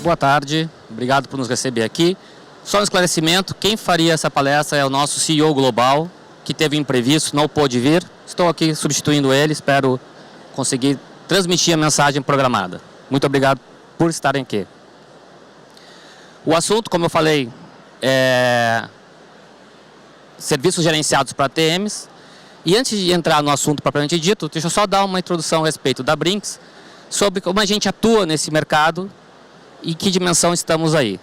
Boa tarde, obrigado por nos receber aqui. Só um esclarecimento, quem faria essa palestra é o nosso CEO global, que teve imprevisto, não pôde vir. Estou aqui substituindo ele, espero conseguir transmitir a mensagem programada. Muito obrigado por estarem aqui. O assunto, como eu falei, é serviços gerenciados para ATMs. E antes de entrar no assunto propriamente dito, deixa eu só dar uma introdução a respeito da Brink's, sobre como a gente atua nesse mercado e que dimensão estamos aí.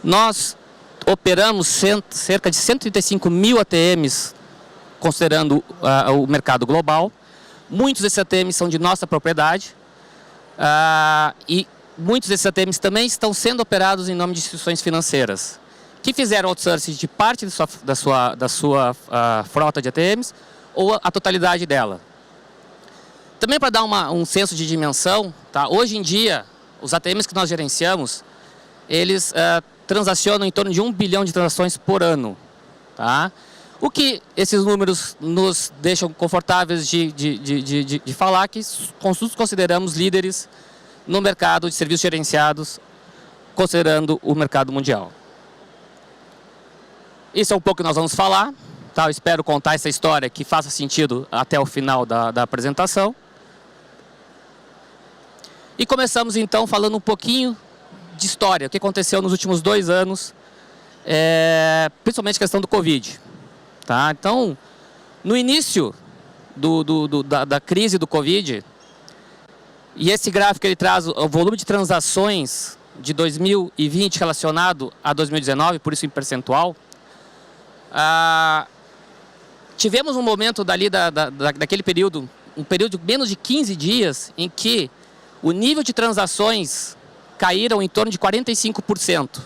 Nós operamos cerca de 135 mil ATMs, considerando o mercado global. Muitos desses ATMs são de nossa propriedade e muitos desses ATMs também estão sendo operados em nome de instituições financeiras, que fizeram outsourcing de parte da sua frota de ATMs ou a totalidade dela. Também para dar um senso de dimensão, tá? Hoje em dia, os ATMs que nós gerenciamos, eles transacionam em torno de 1 bilhão de transações por ano. Tá? O que esses números nos deixam confortáveis de falar que consideramos líderes no mercado de serviços gerenciados, considerando o mercado mundial. Isso é um pouco que nós vamos falar. Tá? Eu espero contar essa história que faça sentido até o final da apresentação. E começamos então falando um pouquinho de história, o que aconteceu nos últimos 2 anos, principalmente a questão do Covid. Tá? Então, no início da crise do Covid, e esse gráfico ele traz o volume de transações de 2020 relacionado a 2019, por isso em percentual, tivemos um momento daquele período, um período de menos de 15 dias, em que o nível de transações caíram em torno de 45%.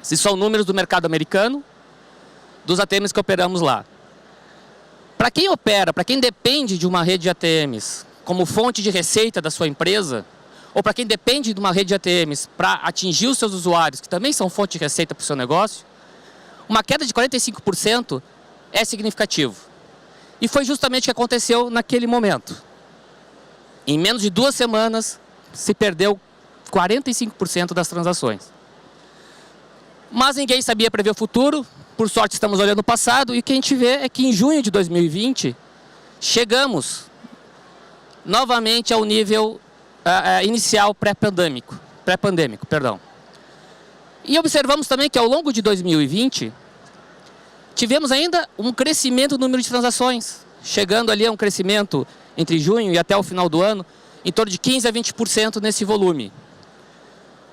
Esses são números do mercado americano, dos ATMs que operamos lá. Para quem opera, para quem depende de uma rede de ATMs como fonte de receita da sua empresa, ou para quem depende de uma rede de ATMs para atingir os seus usuários, que também são fonte de receita para o seu negócio, uma queda de 45% é significativo. E foi justamente o que aconteceu naquele momento. Em menos de 2 semanas, se perdeu 45% das transações. Mas ninguém sabia prever o futuro. Por sorte, estamos olhando o passado. E o que a gente vê é que em junho de 2020, chegamos novamente ao nível inicial pré-pandêmico. E observamos também que ao longo de 2020, tivemos ainda um crescimento no número de transações, chegando ali a um crescimento entre junho e até o final do ano, em torno de 15% a 20% nesse volume.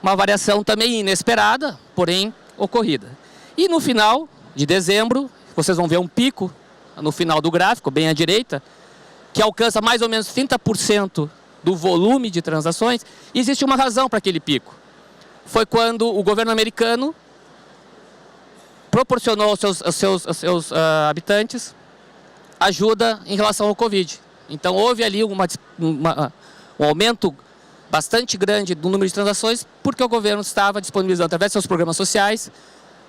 Uma variação também inesperada, porém ocorrida. E no final de dezembro, vocês vão ver um pico no final do gráfico, bem à direita, que alcança mais ou menos 30% do volume de transações. E existe uma razão para aquele pico. Foi quando o governo americano proporcionou aos seus habitantes ajuda em relação ao Covid. Então houve ali um aumento bastante grande do número de transações, porque o governo estava disponibilizando, através de seus programas sociais,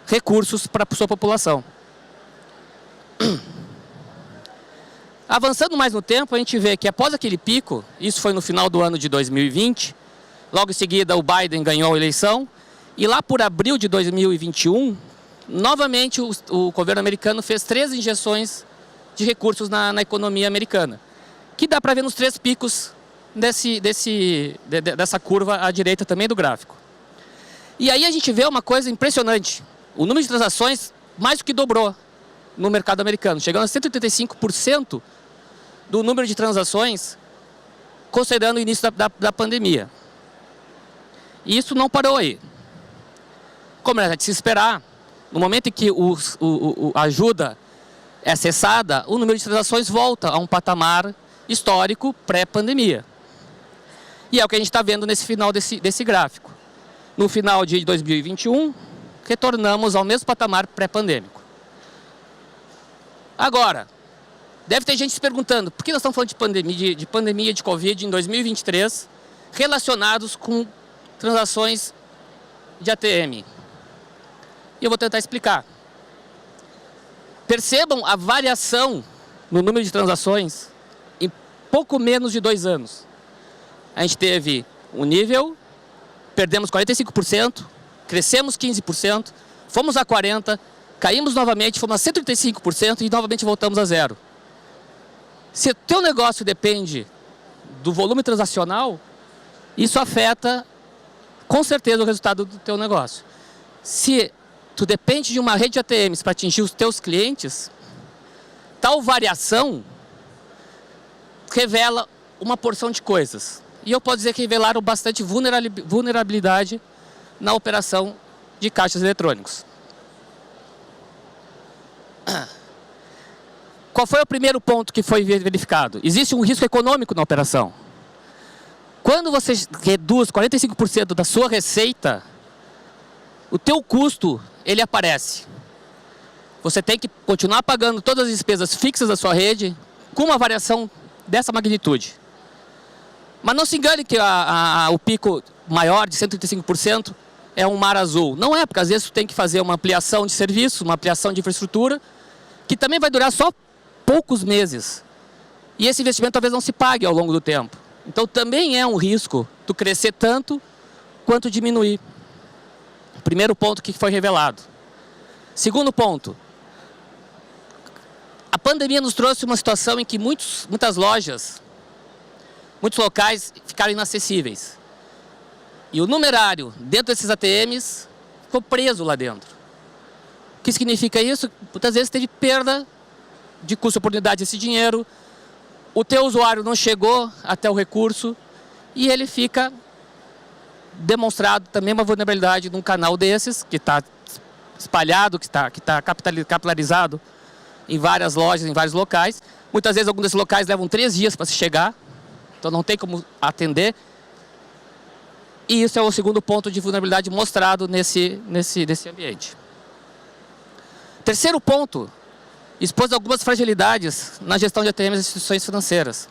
recursos para a sua população. Avançando mais no tempo, a gente vê que após aquele pico, isso foi no final do ano de 2020, logo em seguida o Biden ganhou a eleição, e lá por abril de 2021, novamente o governo americano fez 3 injeções de recursos na economia americana, que dá para ver nos 3 picos dessa curva à direita também do gráfico. E aí a gente vê uma coisa impressionante. O número de transações mais do que dobrou no mercado americano, chegando a 185% do número de transações, considerando o início da pandemia. E isso não parou aí. Como era de se esperar, no momento em que a ajuda é cessada, o número de transações volta a um patamar histórico pré-pandemia. E é o que a gente está vendo nesse final desse gráfico. No final de 2021, retornamos ao mesmo patamar pré-pandêmico. Agora, deve ter gente se perguntando, por que nós estamos falando de pandemia de Covid em 2023, relacionados com transações de ATM? E eu vou tentar explicar. Percebam a variação no número de transações em pouco menos de 2 anos. A gente teve um nível perdemos 45%, crescemos 15%, fomos a 40%, caímos novamente, fomos a 135% e novamente voltamos a zero. Se o teu negócio depende do volume transacional, isso afeta com certeza o resultado do teu negócio. Se tu depende de uma rede de ATMs para atingir os teus clientes, tal variação revela uma porção de coisas. E eu posso dizer que revelaram bastante vulnerabilidade na operação de caixas eletrônicos. Qual foi o primeiro ponto que foi verificado? Existe um risco econômico na operação. Quando você reduz 45% da sua receita, o teu custo, ele aparece. Você tem que continuar pagando todas as despesas fixas da sua rede com uma variação dessa magnitude. Mas não se engane que o pico maior de 135% é um mar azul. Não é, porque às vezes você tem que fazer uma ampliação de serviço, uma ampliação de infraestrutura, que também vai durar só poucos meses. E esse investimento talvez não se pague ao longo do tempo. Então também é um risco tu crescer tanto quanto diminuir. Primeiro ponto que foi revelado. Segundo ponto. A pandemia nos trouxe uma situação em que muitas lojas, muitos locais ficaram inacessíveis. E o numerário dentro desses ATMs ficou preso lá dentro. O que significa isso? Muitas vezes teve perda de custo de oportunidade desse dinheiro, o teu usuário não chegou até o recurso e ele fica demonstrado também uma vulnerabilidade num canal desses, que está espalhado, que está capilarizado em várias lojas, em vários locais. Muitas vezes alguns desses locais levam 3 dias para se chegar, então não tem como atender. E isso é o segundo ponto de vulnerabilidade mostrado nesse ambiente. Terceiro ponto, expôs algumas fragilidades na gestão de ATMs e instituições financeiras.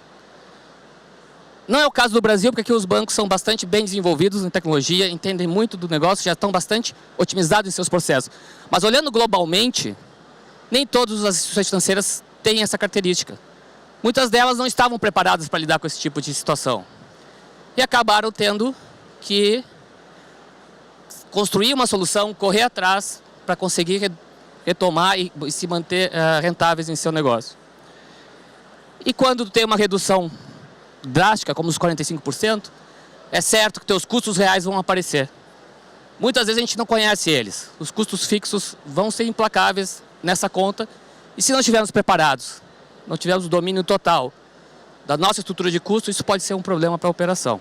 Não é o caso do Brasil, porque aqui os bancos são bastante bem desenvolvidos em tecnologia, entendem muito do negócio, já estão bastante otimizados em seus processos. Mas olhando globalmente, nem todas as instituições financeiras têm essa característica. Muitas delas não estavam preparadas para lidar com esse tipo de situação. E acabaram tendo que construir uma solução, correr atrás para conseguir retomar e se manter rentáveis em seu negócio. E quando tem uma redução drástica, como os 45%, é certo que teus custos reais vão aparecer. Muitas vezes a gente não conhece eles. Os custos fixos vão ser implacáveis nessa conta. E se não estivermos preparados, não tivermos o domínio total da nossa estrutura de custo, isso pode ser um problema para a operação.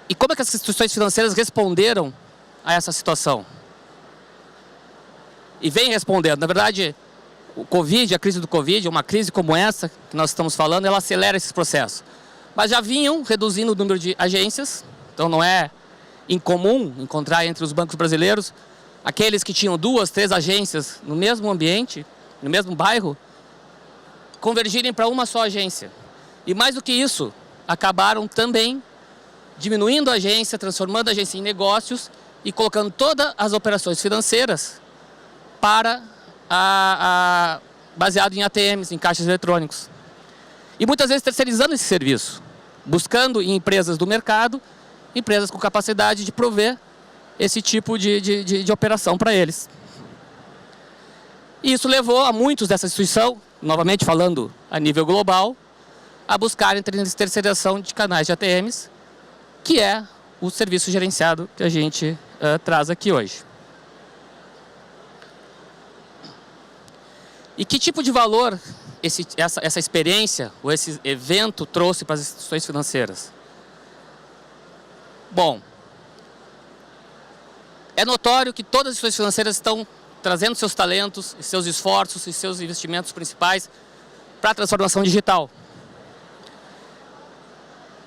E como é que as instituições financeiras responderam a essa situação? E vem respondendo. Na verdade, o Covid, a crise do Covid, uma crise como essa que nós estamos falando, ela acelera esses processos. Mas já vinham reduzindo o número de agências, então não é incomum encontrar entre os bancos brasileiros aqueles que tinham 2, 3 agências no mesmo ambiente, no mesmo bairro, convergirem para uma só agência. E mais do que isso, acabaram também diminuindo a agência, transformando a agência em negócios e colocando todas as operações financeiras para baseado em ATMs, em caixas eletrônicos. E muitas vezes terceirizando esse serviço, buscando em empresas do mercado, empresas com capacidade de prover esse tipo de operação para eles. E isso levou a muitos dessa instituição, novamente falando a nível global, a buscarem terceirização de canais de ATMs, que é o serviço gerenciado que a gente traz aqui hoje. E que tipo de valor essa experiência ou esse evento trouxe para as instituições financeiras? Bom, é notório que todas as instituições financeiras estão trazendo seus talentos, seus esforços e seus investimentos principais para a transformação digital.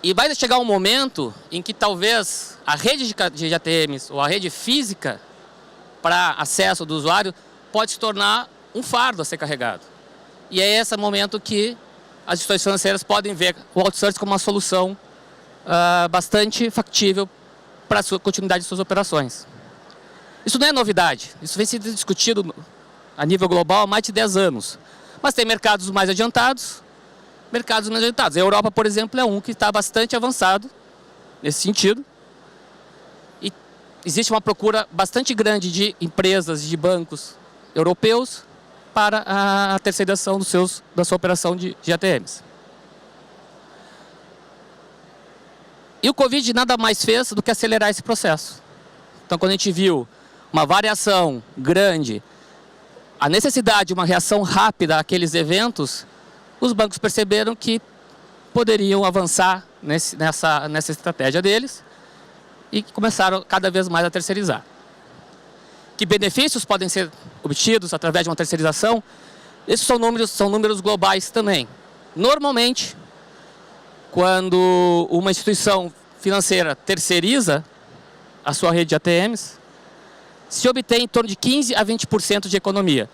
E vai chegar um momento em que talvez a rede de ATMs ou a rede física para acesso do usuário pode se tornar um fardo a ser carregado. E é esse momento que as instituições financeiras podem ver o outsourcing como uma solução bastante factível para a continuidade de suas operações. Isso não é novidade, isso vem sendo discutido a nível global há mais de 10 anos. Mas tem mercados mais adiantados mercados menos agitados. A Europa, por exemplo, é um que está bastante avançado nesse sentido. E existe uma procura bastante grande de empresas, de bancos europeus para a terceirização da sua operação de ATMs. E o Covid nada mais fez do que acelerar esse processo. Então, quando a gente viu uma variação grande, a necessidade de uma reação rápida àqueles eventos, os bancos perceberam que poderiam avançar nessa estratégia deles e começaram cada vez mais a terceirizar. Que benefícios podem ser obtidos através de uma terceirização? Esses são números globais também. Normalmente, quando uma instituição financeira terceiriza a sua rede de ATMs, se obtém em torno de 15% a 20% de economia.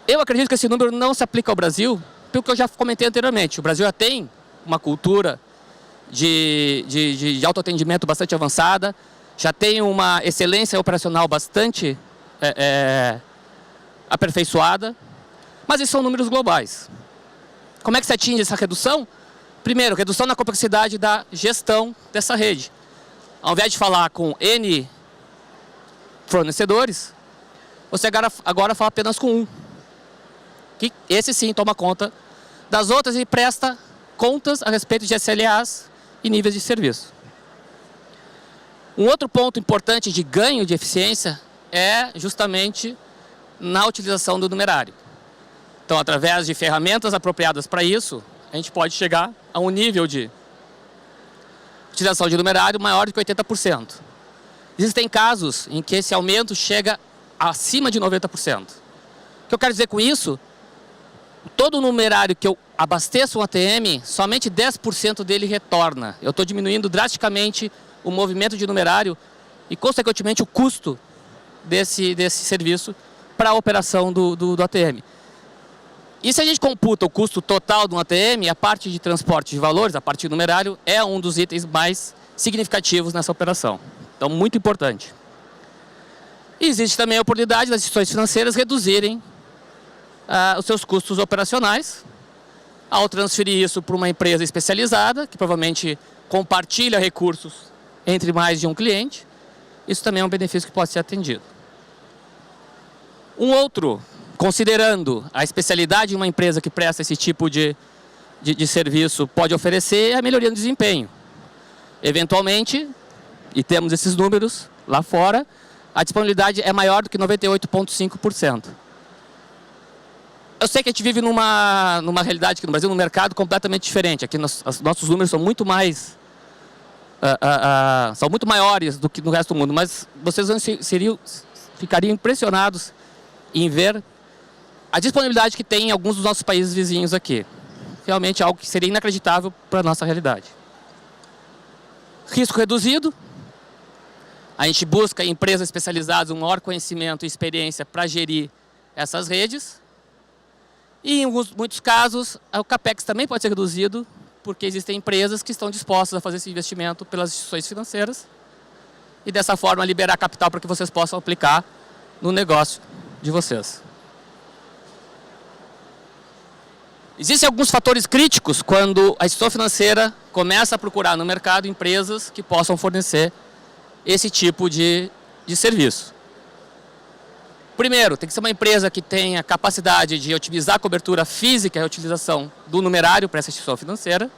Eu acredito que esse número não se aplica ao Brasil, pelo que eu já comentei anteriormente. O Brasil já tem uma cultura de autoatendimento bastante avançada, já tem uma excelência operacional bastante aperfeiçoada, mas esses são números globais. Como é que se atinge essa redução? Primeiro, redução na complexidade da gestão dessa rede. Ao invés de falar com N fornecedores, você agora fala apenas com um. Que esse sim toma conta das outras e presta contas a respeito de SLAs e níveis de serviço. Um outro ponto importante de ganho de eficiência é justamente na utilização do numerário. Então, através de ferramentas apropriadas para isso, a gente pode chegar a um nível de utilização de numerário maior de 80%. Existem casos em que esse aumento chega acima de 90%. O que eu quero dizer com isso? Todo o numerário que eu abasteço um ATM, somente 10% dele retorna. Eu estou diminuindo drasticamente o movimento de numerário e, consequentemente, o custo desse serviço para a operação do ATM. E se a gente computa o custo total de um ATM, a parte de transporte de valores, a parte do numerário, é um dos itens mais significativos nessa operação. Então, muito importante. E existe também a oportunidade das instituições financeiras reduzirem os seus custos operacionais ao transferir isso para uma empresa especializada, que provavelmente compartilha recursos entre mais de um cliente. Isso também é um benefício que pode ser atendido. Um outro, considerando a especialidade de uma empresa que presta esse tipo de serviço, pode oferecer a melhoria no desempenho. Eventualmente, e temos esses números lá fora, a disponibilidade é maior do que 98,5%. Eu sei que a gente vive numa realidade aqui no Brasil, num mercado completamente diferente. Aqui nossos números são muito mais, são muito maiores do que no resto do mundo, mas vocês ficariam impressionados em ver a disponibilidade que tem em alguns dos nossos países vizinhos aqui. Realmente é algo que seria inacreditável para a nossa realidade. Risco reduzido. A gente busca em empresas especializadas um maior conhecimento e experiência para gerir essas redes. E em muitos casos, o CAPEX também pode ser reduzido, porque existem empresas que estão dispostas a fazer esse investimento pelas instituições financeiras e dessa forma liberar capital para que vocês possam aplicar no negócio de vocês. Existem alguns fatores críticos quando a instituição financeira começa a procurar no mercado empresas que possam fornecer esse tipo de serviço. Primeiro, tem que ser uma empresa que tenha capacidade de otimizar a cobertura física e a utilização do numerário para essa instituição financeira,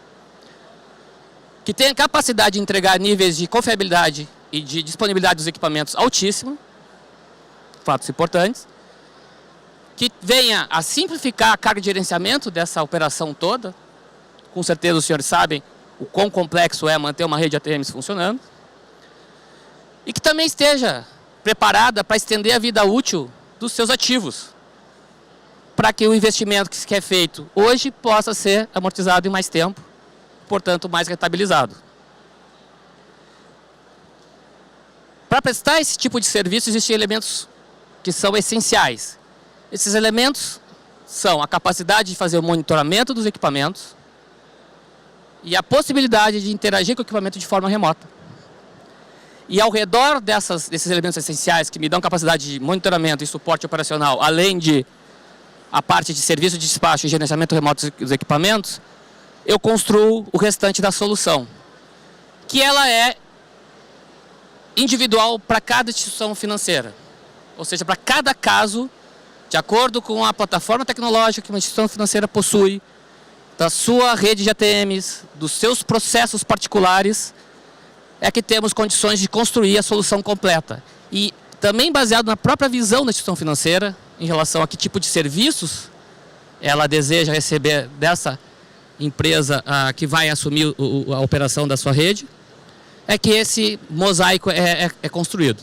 que tenha capacidade de entregar níveis de confiabilidade e de disponibilidade dos equipamentos altíssimo, fatos importantes, que venha a simplificar a carga de gerenciamento dessa operação toda. Com certeza os senhores sabem o quão complexo é manter uma rede de ATMs funcionando, e que também esteja preparada para estender a vida útil dos seus ativos, para que o investimento que é feito hoje possa ser amortizado em mais tempo, portanto mais rentabilizado. Para prestar esse tipo de serviço existem elementos que são essenciais. Esses elementos são a capacidade de fazer o monitoramento dos equipamentos e a possibilidade de interagir com o equipamento de forma remota. E ao redor desses elementos essenciais que me dão capacidade de monitoramento e suporte operacional, além de a parte de serviço de despacho e gerenciamento remoto dos equipamentos, eu construo o restante da solução, que ela é individual para cada instituição financeira. Ou seja, para cada caso, de acordo com a plataforma tecnológica que uma instituição financeira possui, da sua rede de ATMs, dos seus processos particulares, é que temos condições de construir a solução completa. E também baseado na própria visão da instituição financeira, em relação a que tipo de serviços ela deseja receber dessa empresa que vai assumir a operação da sua rede, é que esse mosaico é construído.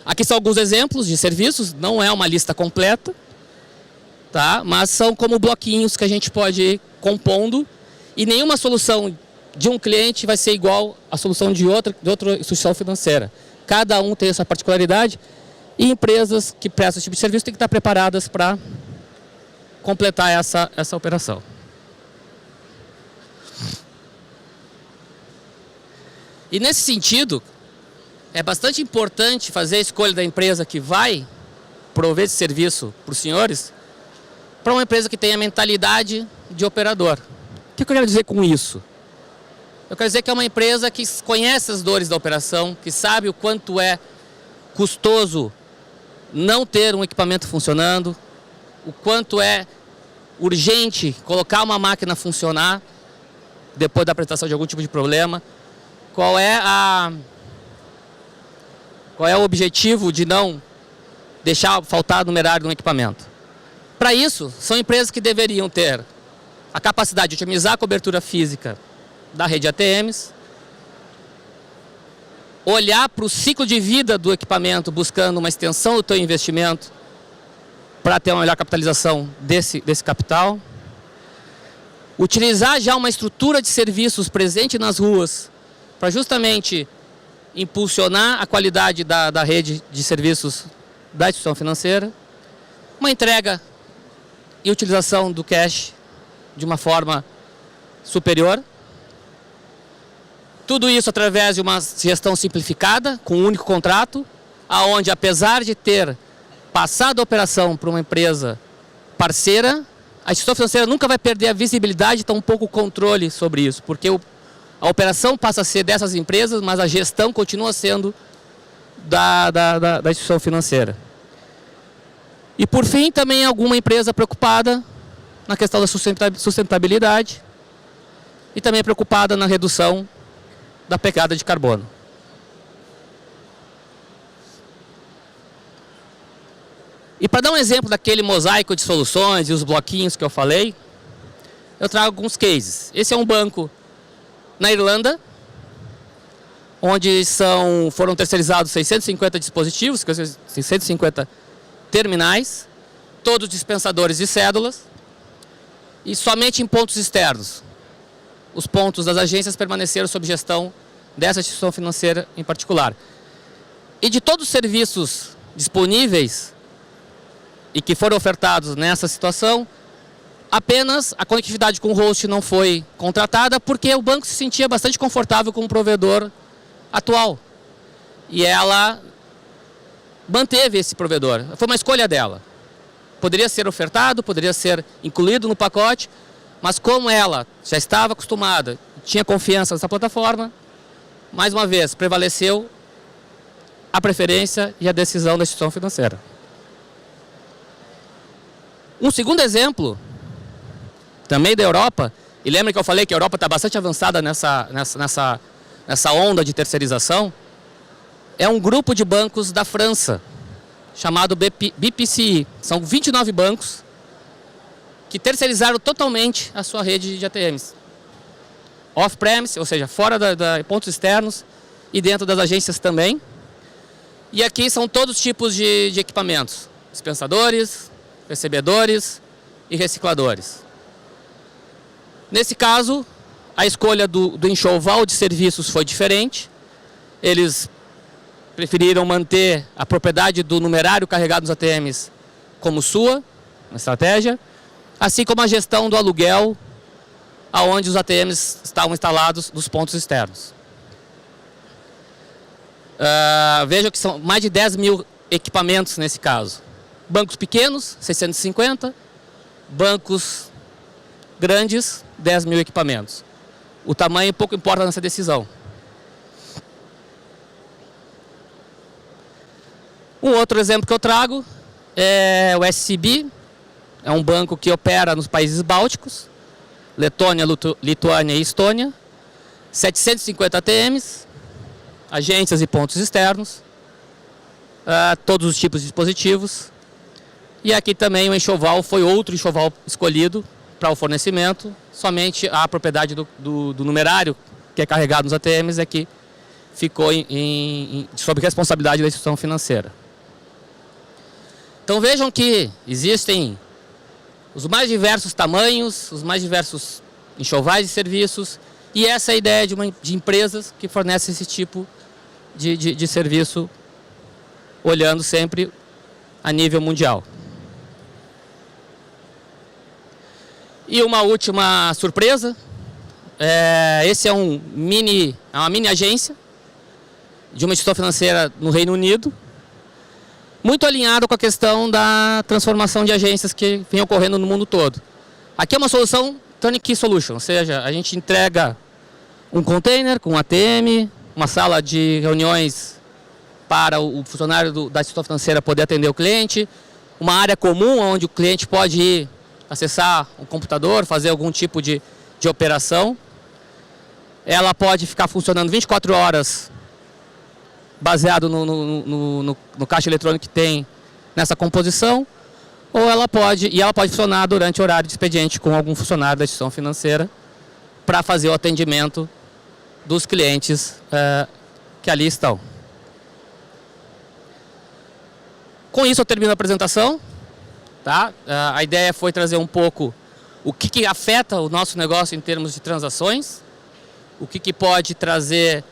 Aqui são alguns exemplos de serviços, não é uma lista completa, tá? Mas são como bloquinhos que a gente pode ir compondo, e nenhuma solução de um cliente vai ser igual à solução de outra instituição financeira. Cada um tem essa particularidade, e empresas que prestam esse tipo de serviço têm que estar preparadas para completar essa operação. E nesse sentido, é bastante importante fazer a escolha da empresa que vai prover esse serviço para os senhores, para uma empresa que tenha mentalidade de operador. O que eu quero dizer com isso? Eu quero dizer que é uma empresa que conhece as dores da operação, que sabe o quanto é custoso não ter um equipamento funcionando, o quanto é urgente colocar uma máquina a funcionar depois da apresentação de algum tipo de problema, qual é o objetivo de não deixar faltar numerário no equipamento. Para isso, são empresas que deveriam ter a capacidade de otimizar a cobertura física da rede ATMs, olhar para o ciclo de vida do equipamento, buscando uma extensão do seu investimento para ter uma melhor capitalização desse capital, utilizar já uma estrutura de serviços presente nas ruas para justamente impulsionar a qualidade da rede de serviços da instituição financeira, uma entrega e utilização do cash de uma forma superior. Tudo isso através de uma gestão simplificada, com um único contrato, aonde, apesar de ter passado a operação para uma empresa parceira, a instituição financeira nunca vai perder a visibilidade e tampouco o controle sobre isso, porque a operação passa a ser dessas empresas, mas a gestão continua sendo da instituição financeira. E por fim, também alguma empresa preocupada na questão da sustentabilidade e também preocupada na redução da pegada de carbono. E para dar um exemplo daquele mosaico de soluções e os bloquinhos que eu falei, eu trago alguns cases. Esse é um banco na Irlanda, onde foram terceirizados 650 dispositivos, 650 terminais, todos dispensadores de cédulas, e somente em pontos externos. Os pontos das agências permaneceram sob gestão dessa instituição financeira em particular. E de todos os serviços disponíveis e que foram ofertados nessa situação, apenas a conectividade com o host não foi contratada porque o banco se sentia bastante confortável com o provedor atual. E ela manteve esse provedor. Foi uma escolha dela. Poderia ser ofertado, poderia ser incluído no pacote, mas como ela já estava acostumada, tinha confiança nessa plataforma, mais uma vez, prevaleceu a preferência e a decisão da instituição financeira. Um segundo exemplo, também da Europa, e lembra que eu falei que a Europa está bastante avançada nessa onda de terceirização, é um grupo de bancos da França, chamado BPCE. São 29 bancos que terceirizaram totalmente a sua rede de ATMs. Off-premise, ou seja, fora de pontos externos e dentro das agências também. E aqui são todos os tipos de equipamentos. Dispensadores, recebedores e recicladores. Nesse caso, a escolha do enxoval de serviços foi diferente. Eles preferiram manter a propriedade do numerário carregado nos ATMs como sua, uma estratégia, assim como a gestão do aluguel, aonde os ATMs estavam instalados nos pontos externos. Veja que são mais de 10 mil equipamentos nesse caso. Bancos pequenos, 650. Bancos grandes, 10 mil equipamentos. O tamanho pouco importa nessa decisão. Um outro exemplo que eu trago é o SCB. É um banco que opera nos países bálticos, Letônia, Lituânia e Estônia. 750 ATMs, agências e pontos externos, todos os tipos de dispositivos. E aqui também o enxoval foi outro enxoval escolhido para o fornecimento. Somente a propriedade do numerário que é carregado nos ATMs é que ficou sob responsabilidade da instituição financeira. Então vejam que existem os mais diversos tamanhos, os mais diversos enxovais de serviços, e essa é a ideia de empresas que fornecem esse tipo de serviço, olhando sempre a nível mundial. E uma última surpresa, esse é uma mini agência de uma instituição financeira no Reino Unido, muito alinhado com a questão da transformação de agências que vem ocorrendo no mundo todo. Aqui é uma solução turnkey solution, ou seja, a gente entrega um container com um ATM, uma sala de reuniões para o funcionário da instituição financeira poder atender o cliente, uma área comum onde o cliente pode ir acessar o computador, fazer algum tipo de operação. Ela pode ficar funcionando 24 horas baseado no caixa eletrônico que tem nessa composição, ou ela pode funcionar durante o horário de expediente com algum funcionário da instituição financeira para fazer o atendimento dos clientes que ali estão. Com isso eu termino a apresentação. Tá? A ideia foi trazer um pouco o que afeta o nosso negócio em termos de transações, o que pode trazer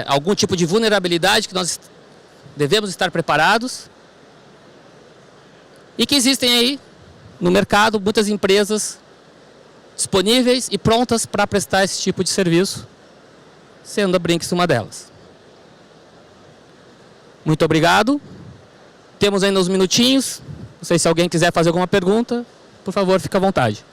algum tipo de vulnerabilidade que nós devemos estar preparados, e que existem aí no mercado muitas empresas disponíveis e prontas para prestar esse tipo de serviço, sendo a Brink's uma delas. Muito obrigado. Temos ainda uns minutinhos. Não sei se alguém quiser fazer alguma pergunta, por favor, fique à vontade.